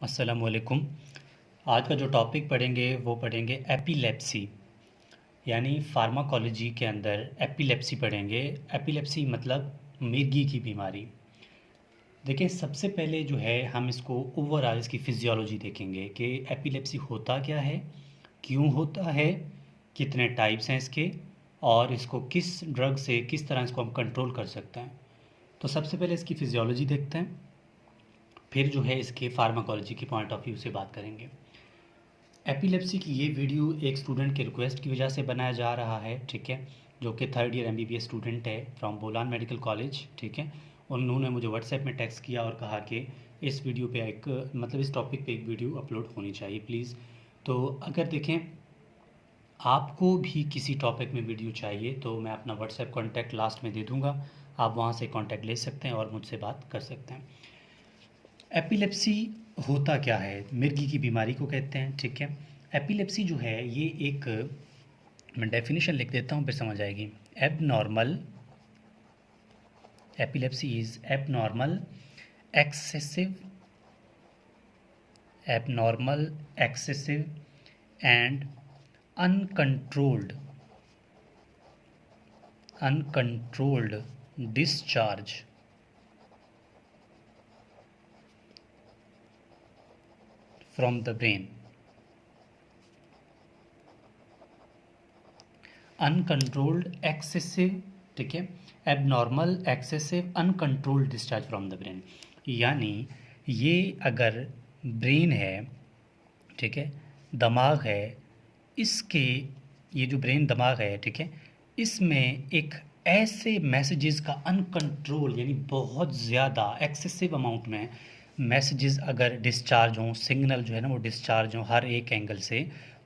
अस्सलाम वालेकुम। आज का जो टॉपिक पढ़ेंगे वो पढ़ेंगे एपिलेप्सी, यानी फार्माकोलॉजी के अंदर एपिलेप्सी पढ़ेंगे। एपिलेप्सी मतलब मिर्गी की बीमारी। देखिए, सबसे पहले जो है हम इसको ओवरऑल इसकी फिजियोलॉजी देखेंगे कि एपिलेप्सी होता क्या है, क्यों होता है, कितने टाइप्स हैं इसके, और इसको किस ड्रग से किस तरह इसको हम कंट्रोल कर सकते हैं। तो सबसे पहले इसकी फिजियोलॉजी देखते हैं, फिर जो है इसके फार्माकोलॉजी के पॉइंट ऑफ व्यू से बात करेंगे। एपिलेप्सी की ये वीडियो एक स्टूडेंट के रिक्वेस्ट की वजह से बनाया जा रहा है, ठीक है, जो कि थर्ड ईयर एमबीबीएस स्टूडेंट है फ्रॉम बोलान मेडिकल कॉलेज, ठीक है। उन्होंने मुझे व्हाट्सएप में टेक्स्ट किया और कहा कि इस वीडियो पे एक मतलब इस टॉपिक पे एक वीडियो अपलोड होनी चाहिए प्लीज़। तो अगर देखें आपको भी किसी टॉपिक में वीडियो चाहिए तो मैं अपना व्हाट्सएप कॉन्टैक्ट लास्ट में दे दूँगा, आप वहाँ से कॉन्टैक्ट ले सकते हैं और मुझसे बात कर सकते हैं। एपिलेप्सी होता क्या है, मिर्गी की बीमारी को कहते हैं, ठीक है। एपिलेप्सी जो है ये एक, मैं डेफिनेशन लिख देता हूँ फिर समझ आएगी। Abnormal, epilepsy is abnormal excessive, abnormal excessive and uncontrolled uncontrolled discharge from the brain. Uncontrolled excessive, ठीक है, abnormal excessive uncontrolled discharge from the brain. यानी ये अगर ब्रेन है, ठीक है, दिमाग है, इसके, ये जो ब्रेन दिमाग है, ठीक है, इसमें एक ऐसे मैसेजेस का अनकंट्रोल यानी बहुत ज़्यादा एक्सेसिव अमाउंट में मैसेजेस अगर डिस्चार्ज हों, सिग्नल जो है ना वो डिस्चार्ज हों हर एक एंगल से,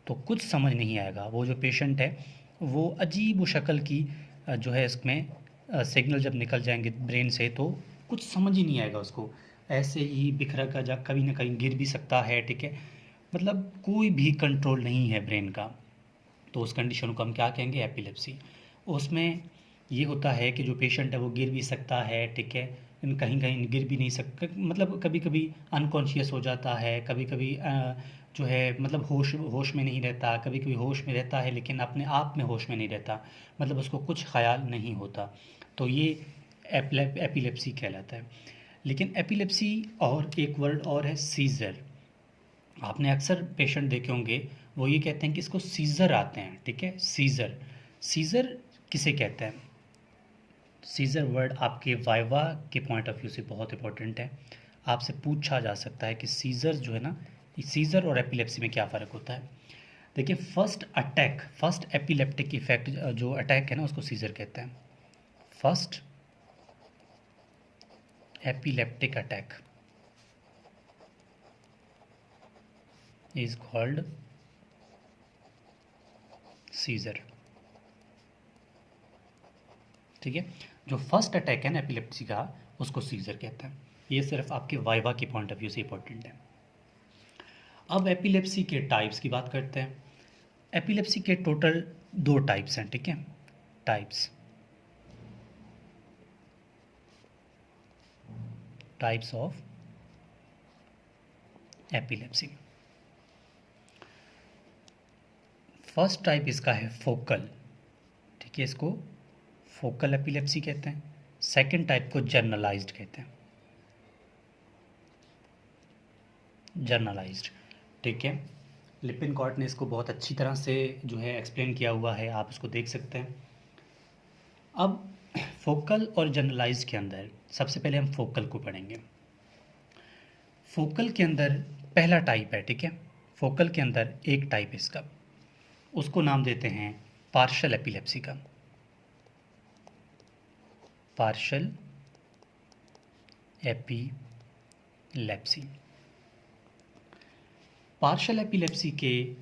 तो कुछ समझ नहीं आएगा। वो जो पेशेंट है वो अजीब व शक्ल की जो है इसमें सिग्नल जब निकल जाएंगे ब्रेन से तो कुछ समझ ही नहीं आएगा उसको। ऐसे ही बिखरा का जा कभी ना कहीं गिर भी सकता है, ठीक है, मतलब कोई भी कंट्रोल नहीं है ब्रेन का। तो उस कंडीशन को हम क्या कहेंगे, एपिलेप्सी। उसमें ये होता है कि जो पेशेंट है वो गिर भी सकता है, ठीक है, लेकिन कहीं कहीं गिर भी नहीं सकता, मतलब कभी कभी अनकॉन्शियस हो जाता है, कभी कभी जो है मतलब होश होश में नहीं रहता, कभी कभी होश में रहता है लेकिन अपने आप में होश में नहीं रहता, मतलब उसको कुछ ख्याल नहीं होता। तो ये एपिलेप्सी कहलाता है। लेकिन एपिलेप्सी और एक वर्ड और है, सीज़र। आपने अक्सर पेशेंट देखे होंगे वो ये कहते हैं कि इसको सीज़र आते हैं, ठीक है, सीज़र। सीज़र किसे कहते हैं? सीज़र वर्ड आपके वाइवा के पॉइंट ऑफ व्यू से बहुत इंपॉर्टेंट है। आपसे पूछा जा सकता है कि सीज़र जो है ना, सीज़र और एपिलेप्सी में क्या फ़र्क होता है। देखिए, first attack, first epileptic effect जो अटैक है ना उसको सीज़र कहते हैं। First epileptic attack is called seizure, ठीक है। जो फर्स्ट अटैक है ना एपिलेप्सी का उसको सीज़र कहते हैं। ये सिर्फ आपके वाइवा के पॉइंट ऑफ व्यू से इंपॉर्टेंट है। अब एपिलेप्सी के टाइप्स की बात करते हैं। एपिलेप्सी के टोटल दो टाइप्स हैं, ठीक है, types, types of epilepsy. First type इसका है फोकल, ठीक है, इसको फोकल एपिलेप्सी कहते हैं। सेकंड टाइप को जर्नलाइज्ड कहते हैं, जर्नलाइज्ड, ठीक है। लिपिनकॉर्ट ने इसको बहुत अच्छी तरह से जो है एक्सप्लेन किया हुआ है, आप इसको देख सकते हैं। अब फोकल और जनरलाइज के अंदर सबसे पहले हम फोकल को पढ़ेंगे। फोकल के अंदर पहला टाइप है, ठीक है, फोकल के अंदर एक टाइप है इसका, उसको नाम देते हैं पार्शल एपिलेप्सी का, पार्शल एपिलेप्सी। पार्शल एपिलेप्सी के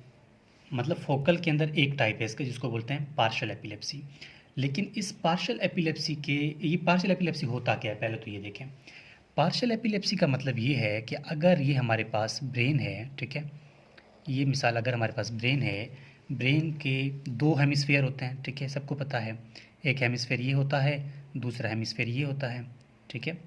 मतलब फोकल के अंदर एक टाइप है इसका जिसको बोलते हैं पार्शल एपिलेप्सी। लेकिन इस पार्शल एपिलेप्सी के, ये पार्शल एपिलेप्सी होता क्या है पहले तो ये देखें। पार्शल एपिलेप्सी का मतलब ये है कि अगर ये हमारे पास ब्रेन है, ठीक है, ये मिसाल अगर हमारे पास ब्रेन है, ब्रेन के दो हेमिस्फेयर होते हैं, ठीक है, सबको पता है। एक हेमिस्फेयर ये होता है, दूसरा हेमिस्फेयर ये होता है, ठीक है।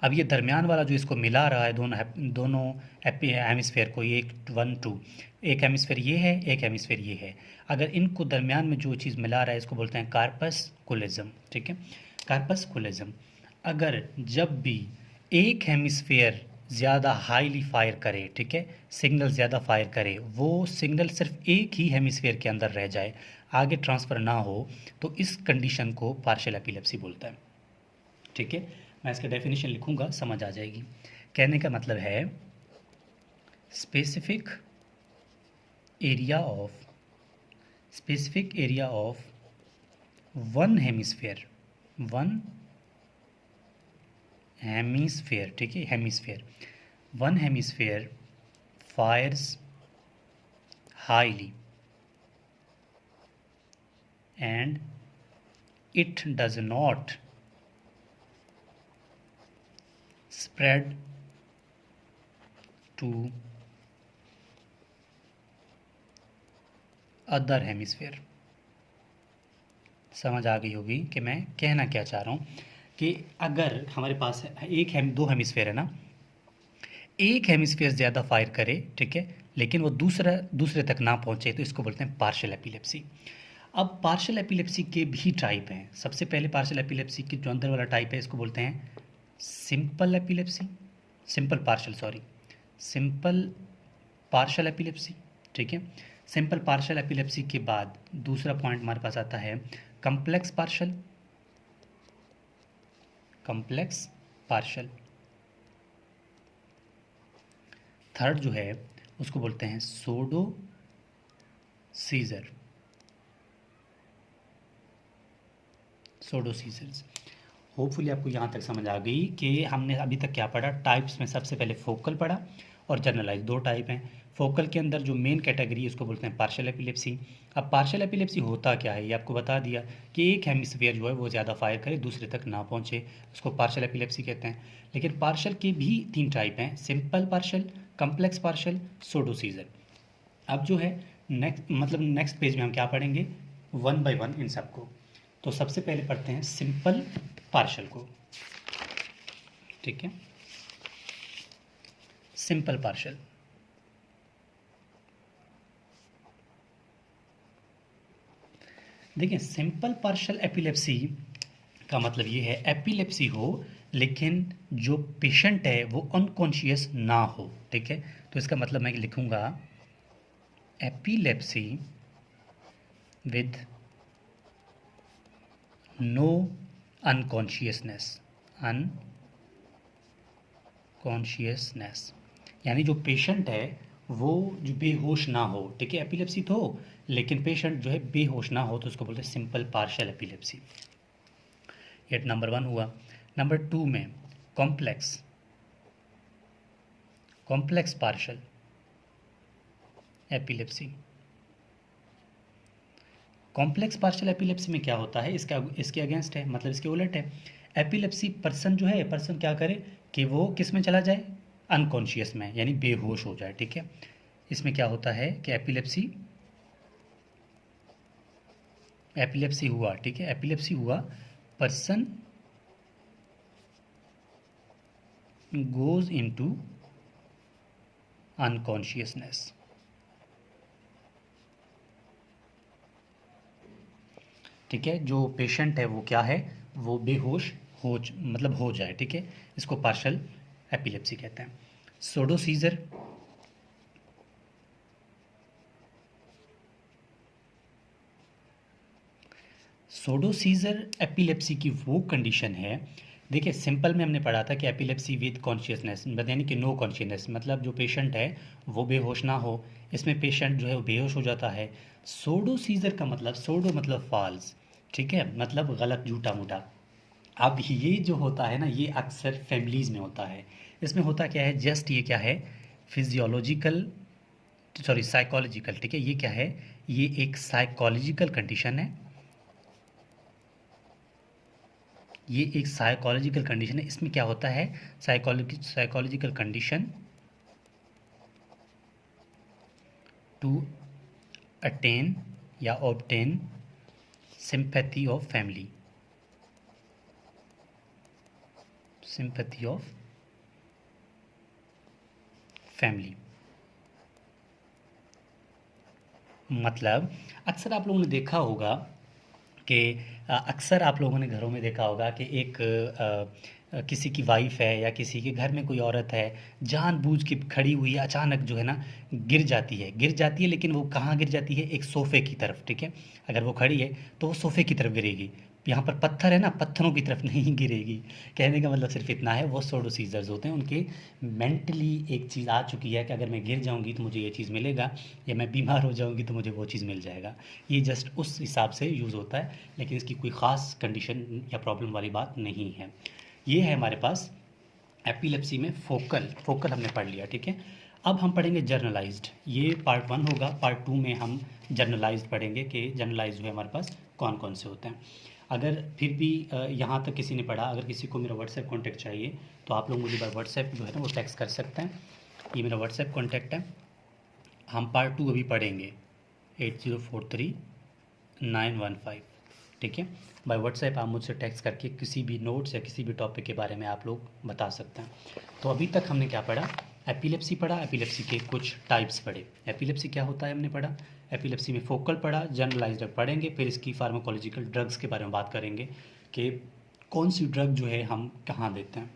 अब ये दरमियान वाला जो इसको मिला रहा है दोनों हेमिस्फेयर को, ये 1 2, एक हेमिस्फेयर ये है, एक हेमिस्फेयर ये है, अगर इनको दरमियान में जो चीज़ मिला रहा है इसको बोलते हैं कार्पस्कुलिज्म। ठीक है, कार्पस्कुलिज्म। अगर जब भी एक हेमिस्फेयर ज़्यादा हाईली फायर करे, ठीक है, सिग्नल ज़्यादा फायर करे, वो सिग्नल सिर्फ एक ही हेमिस्फेयर के अंदर रह जाए, आगे ट्रांसफ़र ना हो, तो इस कंडीशन को पार्शियल एपिलेप्सी बोलता है। ठीक है, मैं इसका डेफिनेशन लिखूंगा, समझ आ जाएगी। कहने का मतलब है specific area of one hemisphere, ठीक है, one hemisphere fires highly and it does not spread to other hemisphere। समझ आ गई होगी कि मैं कहना क्या चाह रहा हूँ, कि अगर हमारे पास दो हेमिस्फेयर है ना, एक हेमिस्फेयर ज़्यादा फायर करे, ठीक है, लेकिन वो दूसरे तक ना पहुँचे, तो इसको बोलते हैं पार्शियल एपिलेप्सी। अब पार्शियल एपिलेप्सी के भी टाइप हैं। सबसे पहले पार्शियल एपिलेप्सी की जो अंदर वाला टाइप है इसको बोलते हैं सिंपल पार्शियल एपिलेप्सी। ठीक है, सिंपल पार्शियल एपिलेप्सी के बाद दूसरा पॉइंट हमारे पास आता है कम्प्लेक्स पार्शियल। थर्ड जो है उसको बोलते हैं सोडो सीजर्स। होपफुली आपको यहाँ तक समझ आ गई कि हमने अभी तक क्या पढ़ा। टाइप्स में सबसे पहले फोकल पढ़ा और जनरलाइज, दो टाइप हैं। फोकल के अंदर जो मेन कैटेगरी है उसको बोलते हैं पार्शियल एपिलेप्सी। अब पार्शियल एपिलेप्सी होता क्या है ये आपको बता दिया, कि एक हेमिस्फीयर जो है वो ज़्यादा फायर करे, दूसरे तक ना पहुँचे, उसको पार्शियल एपिलेप्सी कहते हैं। लेकिन पार्शियल के भी 3 टाइप हैं, सिंपल पार्शियल, कम्प्लेक्स पार्शियल, सोडो सीजर। अब जो है नेक्स्ट पेज में हम क्या पढ़ेंगे, 1 बाय 1 इन सबको। तो सबसे पहले पढ़ते हैं सिंपल पार्शियल को। ठीक है, सिंपल पार्शियल। देखिए, सिंपल पार्शियल एपिलेप्सी का मतलब ये है एपिलेप्सी हो लेकिन जो पेशेंट है वो अनकॉन्शियस ना हो। ठीक है, तो इसका मतलब मैं लिखूंगा एपिलेप्सी विद नो अनकॉन्शियसनेस, यानी जो पेशेंट है वो जो बेहोश ना हो। ठीक है, एपिलेप्सी तो हो लेकिन पेशेंट जो है बेहोश ना हो, तो उसको बोलते हैं सिंपल पार्शियल एपिलेप्सी। ये नंबर 1 हुआ। नंबर 2 में complex partial epilepsy. Complex partial epilepsy में क्या होता है, इसके अगेंस्ट है, मतलब इसके उलट है। एपिलेप्सी पर्सन क्या करे कि वो किस में चला जाए, अनकॉन्शियस में, यानी बेहोश हो जाए। ठीक है, इसमें क्या होता है कि एपिलेप्सी हुआ, ठीक है, एपिलेप्सी हुआ, पर्सन गोज इनटू अनकॉन्शियसनेस। ठीक है, जो पेशेंट है वो क्या है, वो बेहोश हो जाए। ठीक है, इसको पार्शियल एपिलेप्सी कहते हैं। सोडो सीजर एपिलेप्सी की वो कंडीशन है। देखिए, सिंपल में हमने पढ़ा था कि एपिलेप्सी विद कॉन्शियसनेस, यानी कि नो कॉन्शियसनेस, मतलब जो पेशेंट है वो बेहोश ना हो। इसमें पेशेंट जो है वो बेहोश हो जाता है। सोडो सीजर का मतलब, सोडो मतलब फॉल्स, ठीक है, मतलब गलत, झूठा मूठा। अब ये जो होता है ना, ये अक्सर फैमिलीज़ में होता है। इसमें होता क्या है, जस्ट ये क्या है, साइकोलॉजिकल। ठीक है, ये क्या है, ये एक साइकोलॉजिकल कंडीशन है। ये एक साइकोलॉजिकल कंडीशन है। इसमें क्या होता है, साइकोलॉजिकल कंडीशन टू अटेन या obtain sympathy of family, sympathy of family. मतलब अक्सर आप लोगों ने देखा होगा कि अक्सर आप लोगों ने घरों में देखा होगा कि एक किसी की वाइफ है या किसी के घर में कोई औरत है, जानबूझ के खड़ी हुई है, अचानक जो है ना गिर जाती है, लेकिन वो कहाँ गिर जाती है, एक सोफ़े की तरफ, ठीक है। अगर वो खड़ी है तो वो सोफ़े की तरफ गिरेगी, यहाँ पर पत्थर है ना, पत्थरों की तरफ नहीं गिरेगी। कहने का मतलब सिर्फ इतना है, वो सोडो सीजर्स होते हैं, उनके मेंटली एक चीज़ आ चुकी है कि अगर मैं गिर जाऊंगी तो मुझे ये चीज़ मिलेगा, या मैं बीमार हो जाऊंगी तो मुझे वो चीज़ मिल जाएगा। ये जस्ट उस हिसाब से यूज़ होता है, लेकिन इसकी कोई ख़ास कंडीशन या प्रॉब्लम वाली बात नहीं है। ये है हमारे पास एपिलेप्सी में फोकल। फोकल हमने पढ़ लिया, ठीक है। अब हम पढ़ेंगे जर्नलाइज्ड। ये पार्ट 1 होगा, पार्ट 2 में हम जर्नलाइज्ड पढ़ेंगे कि जर्नलाइज्ड में हमारे पास कौन कौन से होते हैं। अगर फिर भी यहाँ तक किसी ने पढ़ा, अगर किसी को मेरा व्हाट्सएप कॉन्टैक्ट चाहिए तो आप लोग मुझे व्हाट्सएप जो है ना वो टेक्स्ट कर सकते हैं। ये मेरा व्हाट्सएप कॉन्टैक्ट है। हम पार्ट 2 अभी पढ़ेंगे 8043 915, ठीक है। बाय व्हाट्सएप आप मुझसे टेक्स्ट करके किसी भी नोट्स या किसी भी टॉपिक के बारे में आप लोग बता सकते हैं। तो अभी तक हमने क्या पढ़ा, एपिलेप्सी पढ़ा, एपिलेप्सी के कुछ टाइप्स पढ़े। एपिलेप्सी क्या होता है हमने पढ़ा, एपिलेप्सी में फोकल पढ़ा, जनरलाइज्ड पढ़ेंगे, फिर इसकी फार्माकोलॉजिकल ड्रग्स के बारे में बात करेंगे कि कौन सी ड्रग जो है हम कहाँ देते हैं।